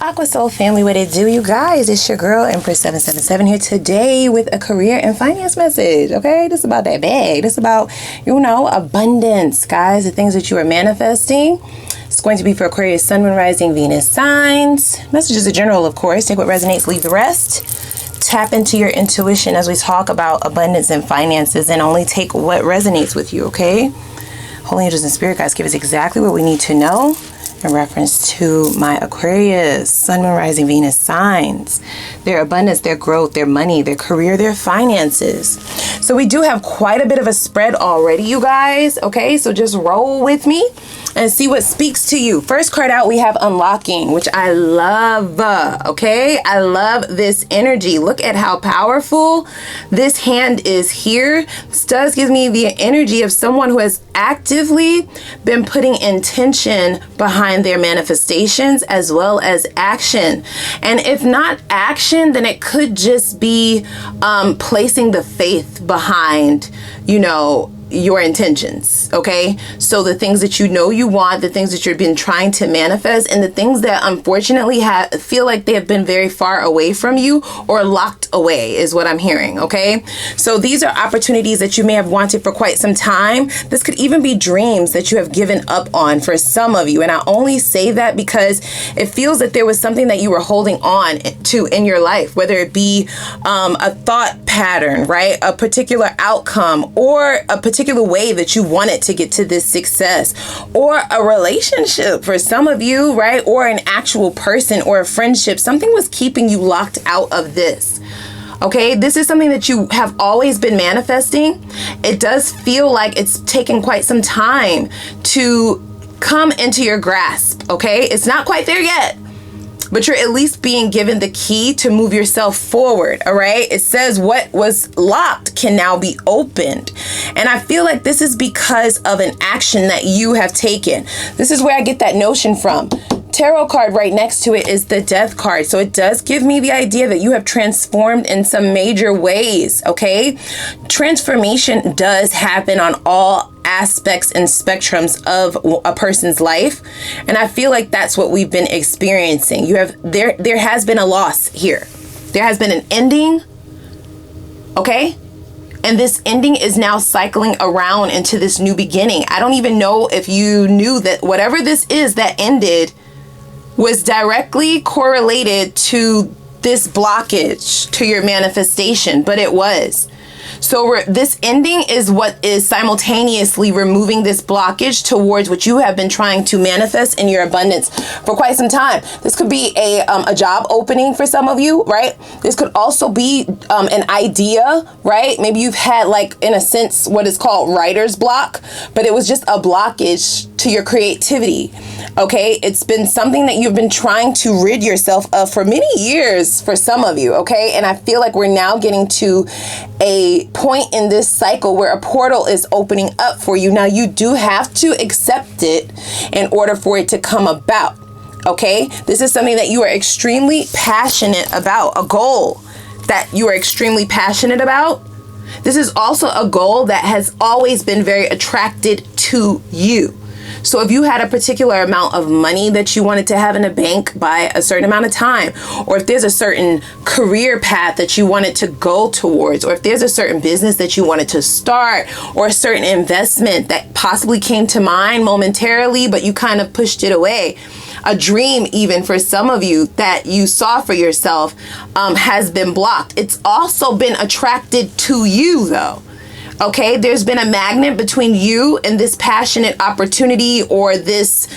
Aqua Soul family, what it do, you guys? It's your girl Empress 777 here today with a career and finance message. Okay, this is about that bag. This is about, you know, abundance, guys. The things that you are manifesting. It's going to be for Aquarius, Sun, Moon, Rising, Venus signs. Messages in general, of course. Take what resonates, leave the rest. Tap into your intuition as we talk about abundance and finances, and only take what resonates with you. Okay, Holy Angels and Spirit guides give us exactly what we need to know in reference to my Aquarius, Sun, Moon, Rising, Venus signs, their abundance, their growth, their money, their career, their finances. So we do have quite a bit of a spread already, you guys. Okay, so just roll with me and see what speaks to you. First card out, we have unlocking, which I love. Okay, I love this energy. Look at how powerful this hand is here. This does give me the energy of someone who has actively been putting intention behind their manifestations as well as action. And if not action, then it could just be placing the faith behind, you know, your intentions. Okay, so the things that you know you want, the things that you've been trying to manifest, and the things that unfortunately feel like they have been very far away from you or locked away is what I'm hearing. Okay, so these are opportunities that you may have wanted for quite some time. This could even be dreams that you have given up on for some of you, and I only say that because it feels that there was something that you were holding on to in your life, whether it be a thought pattern, right, a particular outcome, or a particular way that you wanted to get to this success, or a relationship for some of you, right, or an actual person or a friendship. Something was keeping you locked out of this. Okay, this is something that you have always been manifesting. It does feel like it's taken quite some time to come into your grasp. Okay, it's not quite there yet, but you're at least being given the key to move yourself forward. All right, it says what was locked can now be opened, and I feel like this is because of an action that you have taken. This is where I get that notion from. Tarot card right next to it is the Death card, so it does give me the idea that you have transformed in some major ways. Okay, transformation does happen on all aspects and spectrums of a person's life, and I feel like that's what we've been experiencing. There has been a loss here. There has been an ending. Okay, and this ending is now cycling around into this new beginning. I don't even know if you knew that whatever this is that ended was directly correlated to this blockage to your manifestation, but it was. So this ending is what is simultaneously removing this blockage towards what you have been trying to manifest in your abundance for quite some time. This could be a job opening for some of you, right? This could also be an idea, right? Maybe you've had, like, in a sense, what is called writer's block, but it was just a blockage to your creativity. Okay, it's been something that you've been trying to rid yourself of for many years for some of you. Okay, and I feel like we're now getting to a point in this cycle where a portal is opening up for you. Now you do have to accept it in order for it to come about. Okay, this is something that you are extremely passionate about, a goal that you are extremely passionate about. This is also a goal that has always been very attracted to you. So if you had a particular amount of money that you wanted to have in a bank by a certain amount of time, or if there's a certain career path that you wanted to go towards, or if there's a certain business that you wanted to start, or a certain investment that possibly came to mind momentarily, but you kind of pushed it away, a dream even for some of you that you saw for yourself has been blocked. It's also been attracted to you though. Okay, there's been a magnet between you and this passionate opportunity or this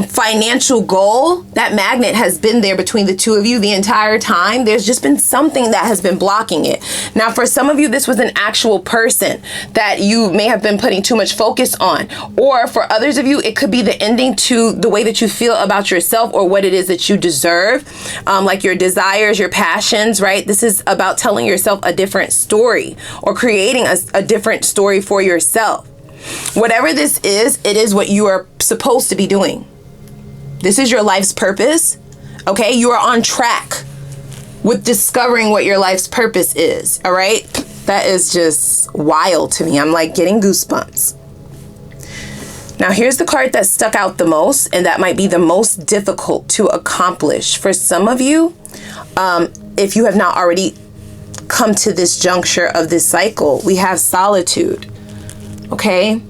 financial goal. That magnet has been there between the two of you the entire time. There's just been something that has been blocking it. Now, for some of you, this was an actual person that you may have been putting too much focus on. Or for others of you, it could be the ending to the way that you feel about yourself or what it is that you deserve, like your desires, your passions, right? This is about telling yourself a different story or creating a different story for yourself. Whatever this is, it is what you are supposed to be doing. This is your life's purpose. Okay, you are on track with discovering what your life's purpose is. All right, that is just wild to me. I'm like getting goosebumps. Now, here's the card that stuck out the most, and that might be the most difficult to accomplish for some of you. If you have not already come to this juncture of this cycle, we have solitude. Okay?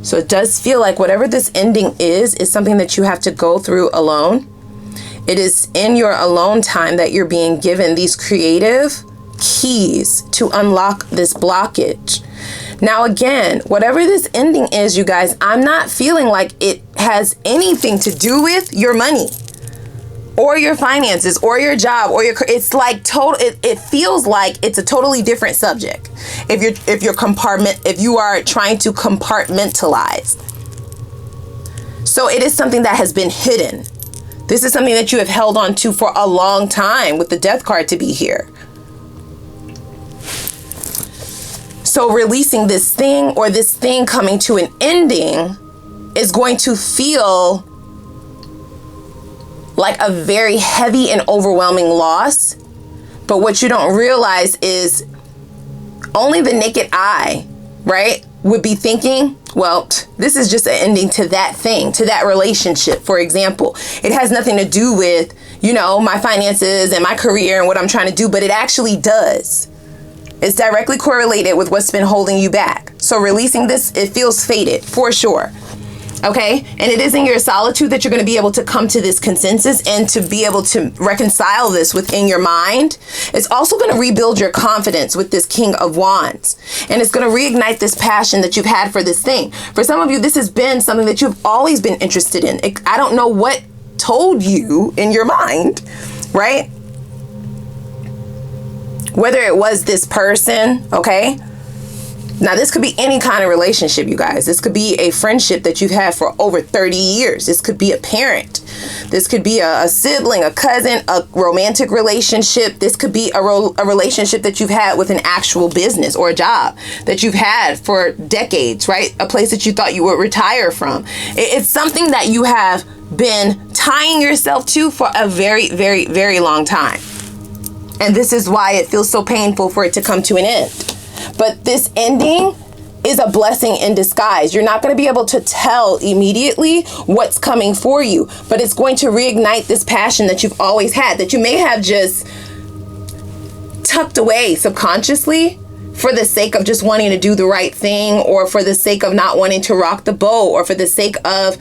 So it does feel like whatever this ending is something that you have to go through alone. It is in your alone time that you're being given these creative keys to unlock this blockage. Now, again, whatever this ending is, you guys, I'm not feeling like it has anything to do with your money or your finances or your job or your, it's like it feels like it's a totally different subject. If you are trying to compartmentalize. So it is something that has been hidden. This is something that you have held on to for a long time with the Death card to be here. So releasing this thing or this thing coming to an ending is going to feel like a very heavy and overwhelming loss. But what you don't realize is only the naked eye, right, would be thinking, well, this is just an ending to that thing, to that relationship, for example. It has nothing to do with, you know, my finances and my career and what I'm trying to do, but it actually does. It's directly correlated with what's been holding you back. So releasing this, it feels fated for sure. Okay. And it is in your solitude that you're going to be able to come to this consensus and to be able to reconcile this within your mind. It's also going to rebuild your confidence with this King of Wands. And it's going to reignite this passion that you've had for this thing. For some of you, this has been something that you've always been interested in. I don't know what told you in your mind, right? Whether it was this person, okay? Now, this could be any kind of relationship, you guys. This could be a friendship that you've had for over 30 years. This could be a parent. This could be a sibling, a cousin, a romantic relationship. This could be a relationship that you've had with an actual business or a job that you've had for decades, right? A place that you thought you would retire from. It's something that you have been tying yourself to for a very, very, very long time. And this is why it feels so painful for it to come to an end. But this ending is a blessing in disguise. You're not going to be able to tell immediately what's coming for you, but it's going to reignite this passion that you've always had, that you may have just tucked away subconsciously for the sake of just wanting to do the right thing, or for the sake of not wanting to rock the boat, or for the sake of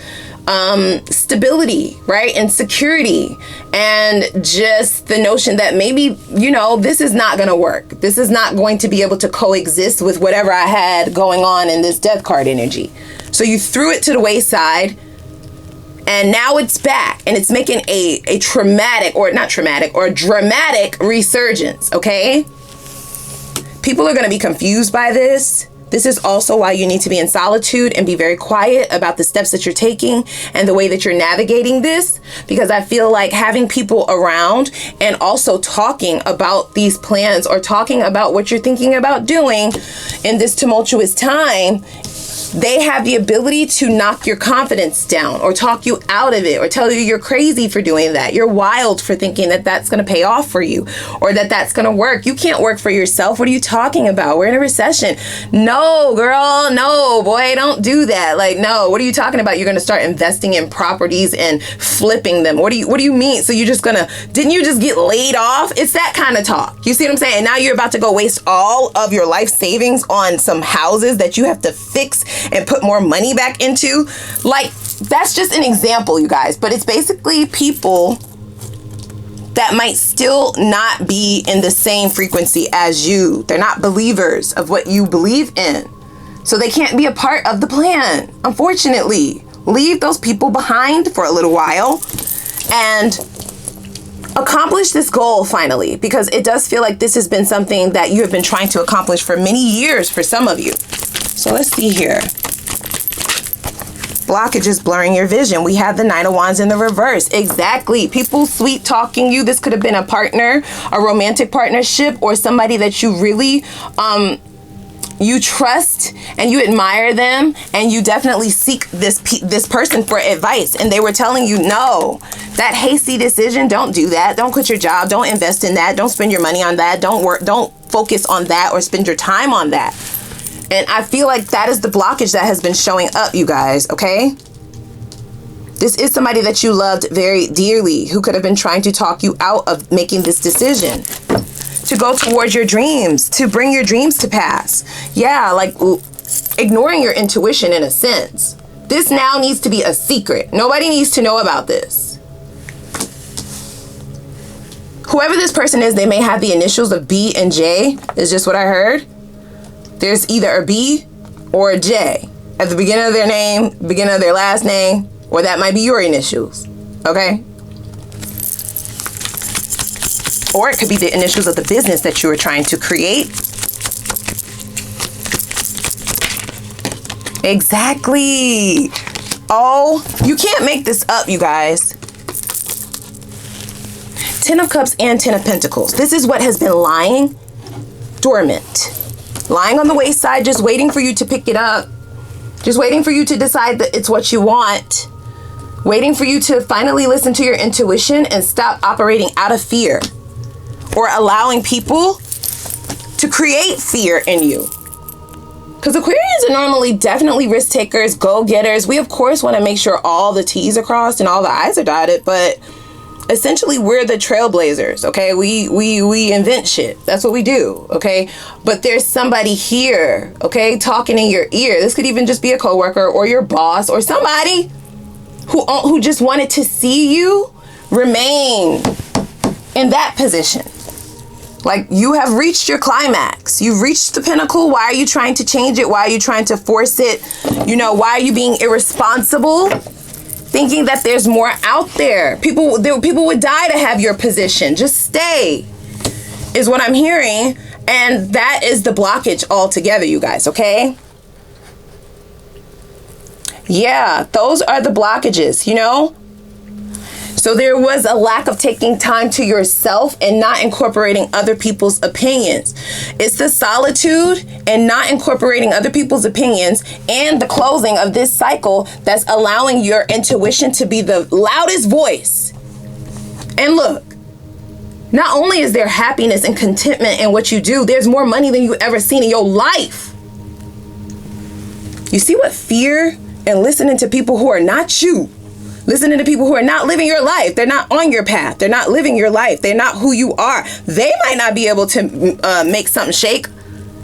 stability, right? And security, and just the notion that maybe, you know, this is not going to work. This is not going to be able to coexist with whatever I had going on in this Death card energy. So you threw it to the wayside, and now it's back, and it's making a dramatic resurgence, okay? People are going to be confused by this. This is also why you need to be in solitude and be very quiet about the steps that you're taking and the way that you're navigating this, because I feel like having people around and also talking about these plans or talking about what you're thinking about doing in this tumultuous time, they have the ability to knock your confidence down or talk you out of it or tell you you're crazy for doing that. You're wild for thinking that that's going to pay off for you or that that's going to work. You can't work for yourself. What are you talking about? We're in a recession. No, girl. No, boy, don't do that. Like, no, what are you talking about? You're going to start investing in properties and flipping them. What do you mean? So you're just didn't you just get laid off? It's that kind of talk. You see what I'm saying? And now you're about to go waste all of your life savings on some houses that you have to fix and put more money back into. Like, that's just an example, you guys. But it's basically people that might still not be in the same frequency as you. They're not believers of what you believe in. So they can't be a part of the plan, unfortunately. Leave those people behind for a little while and accomplish this goal finally, because it does feel like this has been something that you have been trying to accomplish for many years for some of you. So let's see here. Blockages blurring your vision. We have the Nine of Wands in the reverse. Exactly. People sweet talking you. This could have been a partner, a romantic partnership, or somebody that you really you trust and you admire them, and you definitely seek this person for advice, and they were telling you, no, that hasty decision, don't do that. Don't quit your job. Don't invest in that. Don't spend your money on that. Don't focus on that or spend your time on that. And I feel like that is the blockage that has been showing up, you guys, okay? This is somebody that you loved very dearly who could have been trying to talk you out of making this decision to go towards your dreams, to bring your dreams to pass. Yeah, like ignoring your intuition in a sense. This now needs to be a secret. Nobody needs to know about this. Whoever this person is, they may have the initials of B and J, is just what I heard. There's either a B or a J at the beginning of their name, beginning of their last name, or that might be your initials, okay? Or it could be the initials of the business that you were trying to create. Exactly. Oh, you can't make this up, you guys. 10 of Cups and 10 of Pentacles. This is what has been lying dormant. Lying on the wayside, just waiting for you to pick it up. Just waiting for you to decide that it's what you want. Waiting for you to finally listen to your intuition and stop operating out of fear. Or allowing people to create fear in you. Because Aquarians are normally definitely risk takers, go-getters. We, of course, want to make sure all the T's are crossed and all the I's are dotted. But essentially, we're the trailblazers, okay? We invent shit. That's what we do, okay? But there's somebody here, okay, talking in your ear. This could even just be a coworker or your boss or somebody who just wanted to see you remain in that position. Like, you have reached your climax. You've reached the pinnacle. Why are you trying to change it? Why are you trying to force it? You know, why are you being irresponsible? Thinking that there's more out there. People would die to have your position. Just stay, is what I'm hearing. And that is the blockage altogether, you guys, okay? Yeah, those are the blockages, you know? So there was a lack of taking time to yourself and not incorporating other people's opinions. It's the solitude and not incorporating other people's opinions and the closing of this cycle that's allowing your intuition to be the loudest voice. And look, not only is there happiness and contentment in what you do, there's more money than you've ever seen in your life. You see what fear and listening to people who are not you, listening to people who are not living your life. They're not on your path. They're not living your life. They're not who you are. They might not be able to make something shake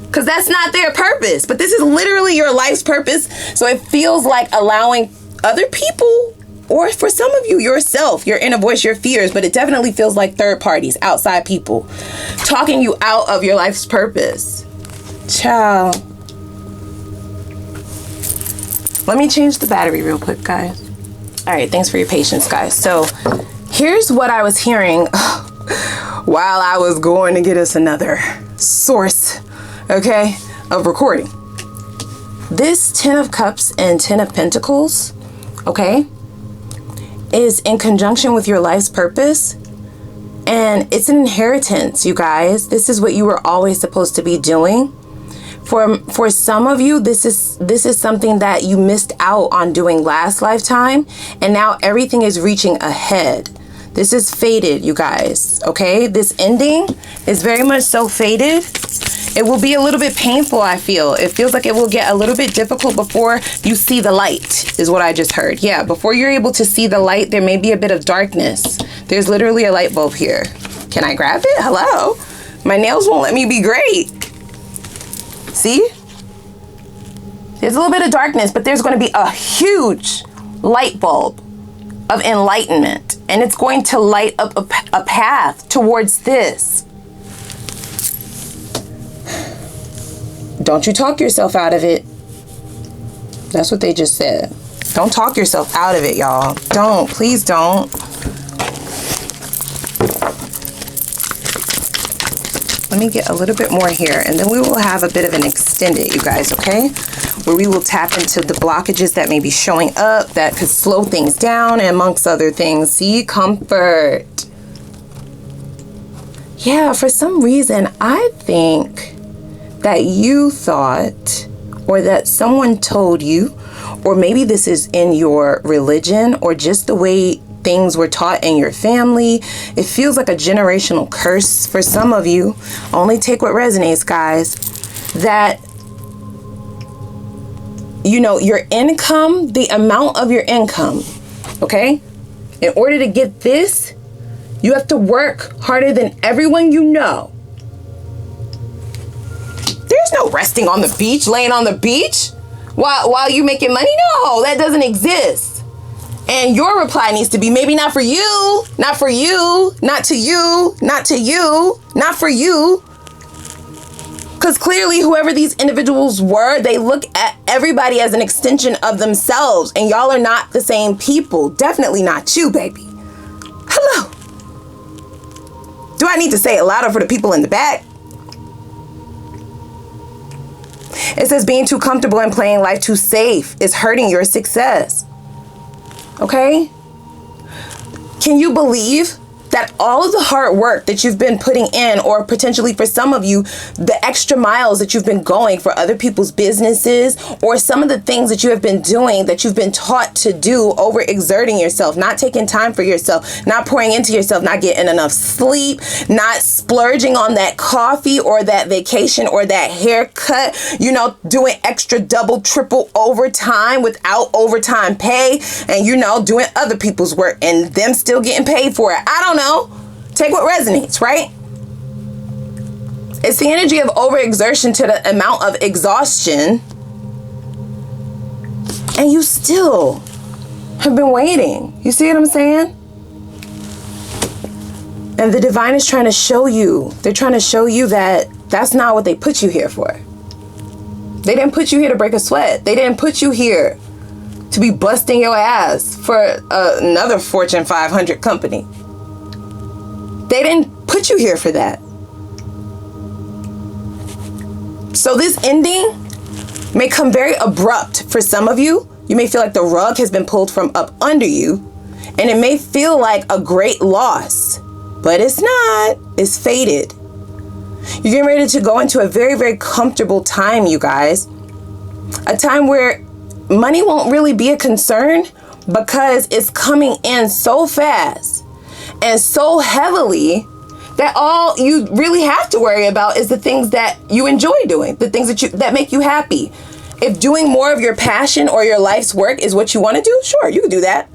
because that's not their purpose. But this is literally your life's purpose. So it feels like allowing other people, or for some of you, yourself, your inner voice, your fears, but it definitely feels like third parties, outside people, talking you out of your life's purpose. Ciao. Let me change the battery real quick, guys. All right, thanks for your patience, guys. So here's what I was hearing while I was going to get us another source, okay, of recording. This 10 of Cups and 10 of Pentacles, okay, is in conjunction with your life's purpose. And it's an inheritance, you guys. This is what you were always supposed to be doing. For some of you, this is something that you missed out on doing last lifetime, and now everything is reaching ahead. This is fated, you guys, okay? This ending is very much so fated. It will be a little bit painful, I feel. It feels like it will get a little bit difficult before you see the light, is what I just heard. Yeah, before you're able to see the light, there may be a bit of darkness. There's literally a light bulb here. Can I grab it? Hello? My nails won't let me be great. See? There's a little bit of darkness, but there's going to be a huge light bulb of enlightenment. And it's going to light up a path towards this. Don't you talk yourself out of it. That's what they just said. Don't talk yourself out of it, y'all. Don't. Please don't. Let me get a little bit more here, and then we will have a bit of an extended, you guys, okay? Where we will tap into the blockages that may be showing up that could slow things down, and amongst other things. See, comfort. Yeah, for some reason, I think that you thought, or that someone told you, or maybe this is in your religion, or just the way things were taught in your family. It feels like a generational curse for some of you. Only take what resonates, guys. That you know, your income, the amount of your income, okay? In order to get this, you have to work harder than everyone you know. There's no resting on the beach, laying on the beach while you making money. No, that doesn't exist. And your reply needs to be maybe not for you, not for you, not to you, not to you, not for you. Because clearly whoever these individuals were, they look at everybody as an extension of themselves. And y'all are not the same people. Definitely not you, baby. Hello. Do I need to say it louder for the people in the back? It says being too comfortable and playing life too safe is hurting your success. Okay? Can you believe that all of the hard work that you've been putting in, or potentially for some of you, the extra miles that you've been going for other people's businesses, or some of the things that you have been doing that you've been taught to do, overexerting yourself, not taking time for yourself, not pouring into yourself, not getting enough sleep, not splurging on that coffee or that vacation or that haircut, you know, doing extra double, triple overtime without overtime pay, and, you know, doing other people's work and them still getting paid for it. I don't know. Take what resonates, right? It's the energy of overexertion to the amount of exhaustion. And you still have been waiting. You see what I'm saying? And the divine is trying to show you. They're trying to show you that that's not what they put you here for. They didn't put you here to break a sweat. They didn't put you here to be busting your ass for another Fortune 500 company. They didn't put you here for that. So this ending may come very abrupt for some of you. You may feel like the rug has been pulled from up under you, and it may feel like a great loss, but it's not. It's fated. You're getting ready to go into a very, very comfortable time, you guys. A time where money won't really be a concern because it's coming in so fast and so heavily that all you really have to worry about is the things that you enjoy doing, the things that make you happy. If doing more of your passion or your life's work is what you want to do, sure, you can do that.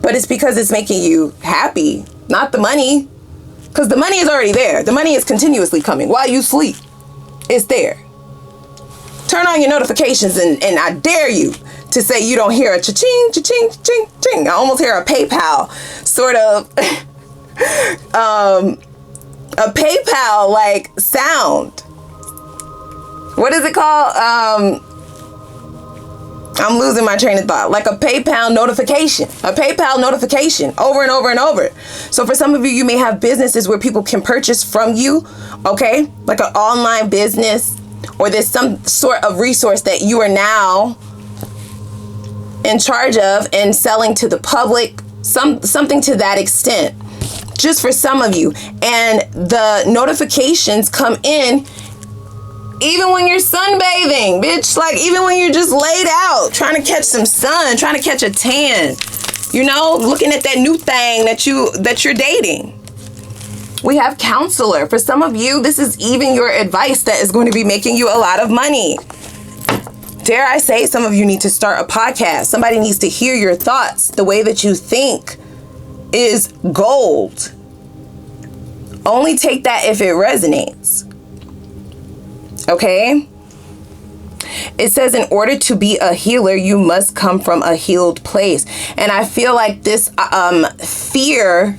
But it's because it's making you happy, not the money. Because the money is already there. The money is continuously coming while you sleep. It's there. Turn on your notifications and I dare you to say you don't hear a cha-ching, cha-ching, cha-ching, cha-ching. I almost hear a PayPal sort of, a PayPal like sound. What is it called? I'm losing my train of thought. Like a PayPal notification. A PayPal notification over and over and over. So for some of you, you may have businesses where people can purchase from you, okay? Like an online business, or there's some sort of resource that you are now in charge of and selling to the public, something to that extent, just for some of you. And the notifications come in even when you're sunbathing, bitch. Like even when you're just laid out, trying to catch some sun, trying to catch a tan, you know, looking at that new thing that you're dating. We have counselor. For some of you, this is even your advice that is going to be making you a lot of money. Dare I say, some of you need to start a podcast. Somebody needs to hear your thoughts. The way that you think is gold. Only take that if it resonates. Okay? It says in order to be a healer, you must come from a healed place. And I feel like this fear,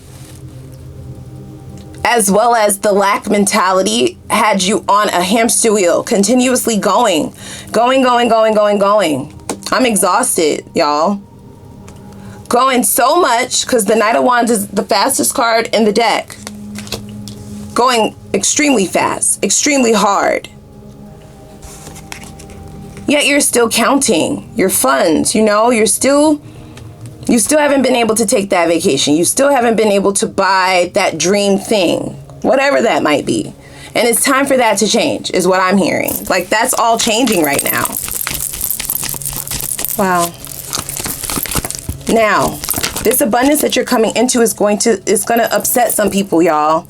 as well as the lack mentality, had you on a hamster wheel, continuously going. I'm exhausted, y'all. Going so much, because the Knight of Wands is the fastest card in the deck. Going extremely fast, extremely hard. Yet you're still counting your funds, you know, you still haven't been able to take that vacation. You still haven't been able to buy that dream thing, whatever that might be. And it's time for that to change, is what I'm hearing. Like, that's all changing right now. Wow. Now, this abundance that you're coming into is going to upset some people, y'all.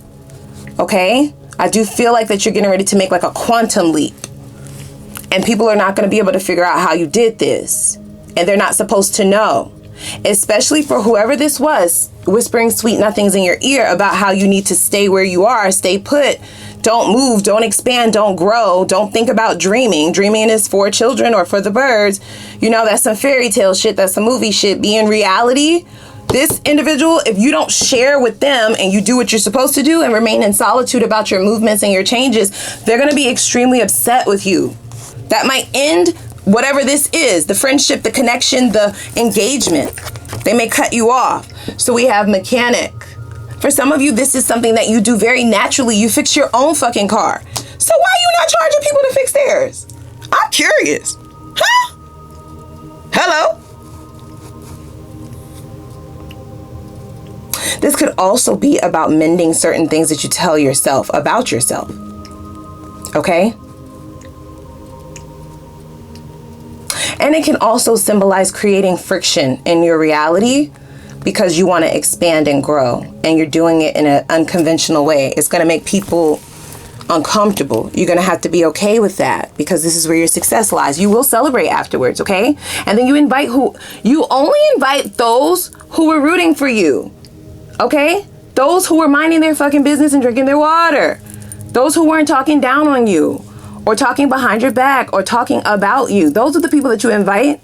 Okay? I do feel like that you're getting ready to make like a quantum leap. And people are not going to be able to figure out how you did this. And they're not supposed to know. Especially for whoever this was, whispering sweet nothings in your ear about how you need to stay where you are, stay put, don't move, don't expand, don't grow, don't think about dreaming. Dreaming is for children or for the birds. You know, that's some fairy tale shit, that's some movie shit. Be in reality. This individual, if you don't share with them and you do what you're supposed to do and remain in solitude about your movements and your changes, they're going to be extremely upset with you. That might end whatever this is, the friendship, the connection, the engagement. They may cut you off. So we have mechanic. For some of you, this is something that you do very naturally. You fix your own fucking car. So why are you not charging people to fix theirs? I'm curious. Huh? Hello? This could also be about mending certain things that you tell yourself about yourself. Okay? And it can also symbolize creating friction in your reality because you want to expand and grow and you're doing it in an unconventional way. It's going to make people uncomfortable. You're going to have to be okay with that because this is where your success lies. You will celebrate afterwards, okay? And then you only invite those who are rooting for you, okay? Those who are minding their fucking business and drinking their water. Those who weren't talking down on you, or talking behind your back, or talking about you. Those are the people that you invite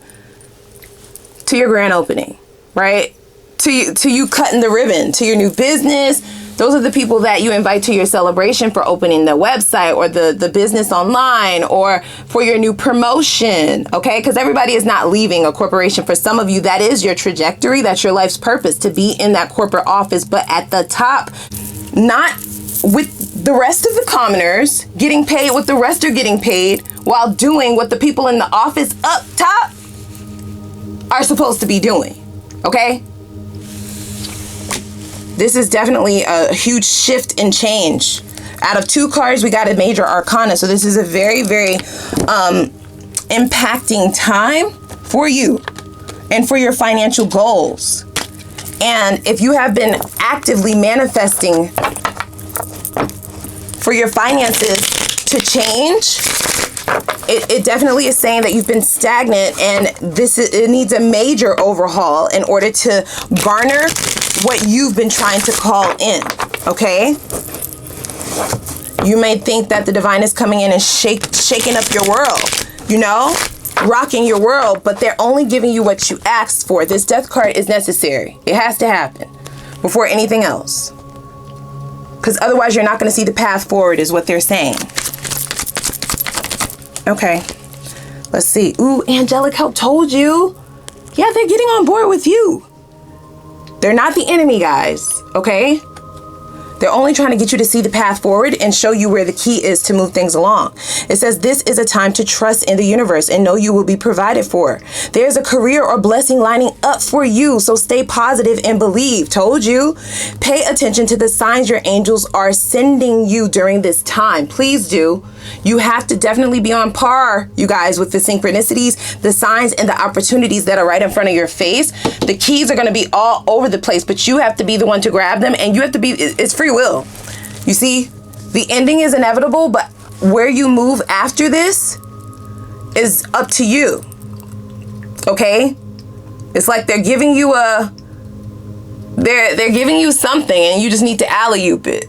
to your grand opening, right? To you cutting the ribbon, to your new business. Those are the people that you invite to your celebration for opening the website or the business online or for your new promotion, okay? Because everybody is not leaving a corporation. For some of you, that is your trajectory. That's your life's purpose, to be in that corporate office, but at the top, not with the rest of the commoners, getting paid what the rest are getting paid while doing what the people in the office up top are supposed to be doing, okay? This is definitely a huge shift and change. Out of 2 cards, we got a major arcana. So this is a very, very impacting time for you and for your financial goals. And if you have been actively manifesting for your finances to change, it definitely is saying that you've been stagnant and it needs a major overhaul in order to garner what you've been trying to call in, okay? You may think that the divine is coming in and shaking up your world, you know, rocking your world, but they're only giving you what you asked for. This death card is necessary. It has to happen before anything else. Because otherwise you're not going to see the path forward is what they're saying. Okay. Let's see. Ooh, Angelic help told you. Yeah, they're getting on board with you. They're not the enemy, guys. Okay? They're only trying to get you to see the path forward and show you where the key is to move things along. It says this is a time to trust in the universe and know you will be provided for. There's a career or blessing lining up for you, so stay positive and believe. Told you. Pay attention to the signs your angels are sending you during this time. Please do. You have to definitely be on par, you guys, with the synchronicities, the signs, and the opportunities that are right in front of your face. The keys are going to be all over the place, but you have to be the one to grab them, and you have to be, it's free will. You see, the ending is inevitable, but where you move after this is up to you. Okay? It's like they're giving you they're giving you something, and you just need to alley-oop it.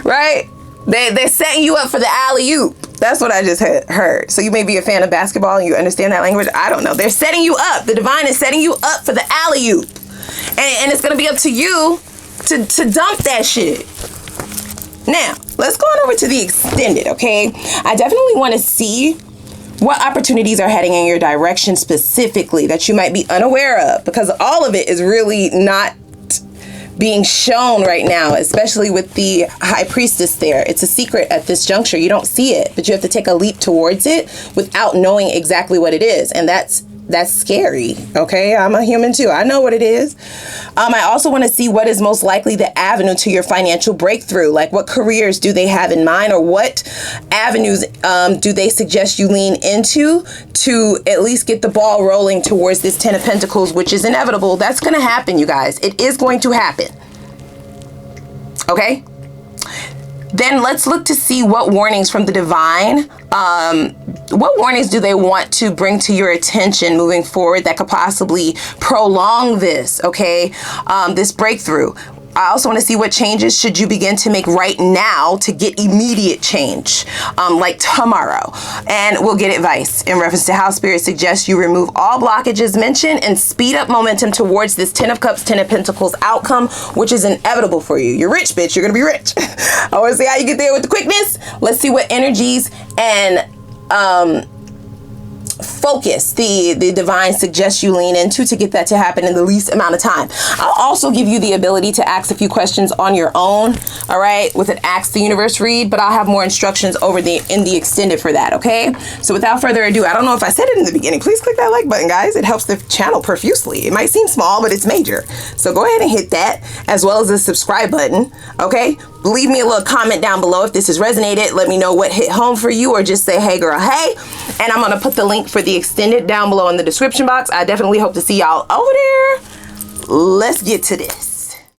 Right? They're setting you up for the alley-oop. That's what I just heard. So you may be a fan of basketball and you understand that language. I don't know. They're setting you up. The divine is setting you up for the alley-oop. And it's going to be up to you to dump that shit. Now, let's go on over to the extended, okay? I definitely want to see what opportunities are heading in your direction specifically that you might be unaware of, because all of it is really not being shown right now, especially with the high priestess there. It's a secret at this juncture. You don't see it, but you have to take a leap towards it without knowing exactly what it is. And that's scary. Okay. I'm a human too. I know what it is. I also want to see what is most likely the avenue to your financial breakthrough. Like, what careers do they have in mind, or what avenues do they suggest you lean into to at least get the ball rolling towards this 10 of Pentacles, which is inevitable. That's going to happen, you guys. It is going to happen. Okay. Then let's look to see what warnings from the divine, what warnings do they want to bring to your attention moving forward that could possibly prolong this, okay, this breakthrough. I also want to see what changes should you begin to make right now to get immediate change, like tomorrow. And we'll get advice in reference to how Spirit suggests you remove all blockages mentioned and speed up momentum towards this 10 of Cups, 10 of Pentacles outcome, which is inevitable for you. You're rich, bitch. You're going to be rich. I want to see how you get there with the quickness. Let's see what energies and focus the divine suggests you lean into to get that to happen in the least amount of time. I'll also give you the ability to ask a few questions on your own, all right, with an Ask the Universe read, but I'll have more instructions over in the extended for that, okay? So without further ado, I don't know if I said it in the beginning, please click that like button, guys. It helps the channel profusely. It might seem small, but it's major. So go ahead and hit that, as well as the subscribe button, okay? Leave me a little comment down below if this has resonated. Let me know what hit home for you, or just say, hey girl, hey. And I'm gonna put the link for the extended down below in the description box. I definitely hope to see y'all over there. Let's get to this.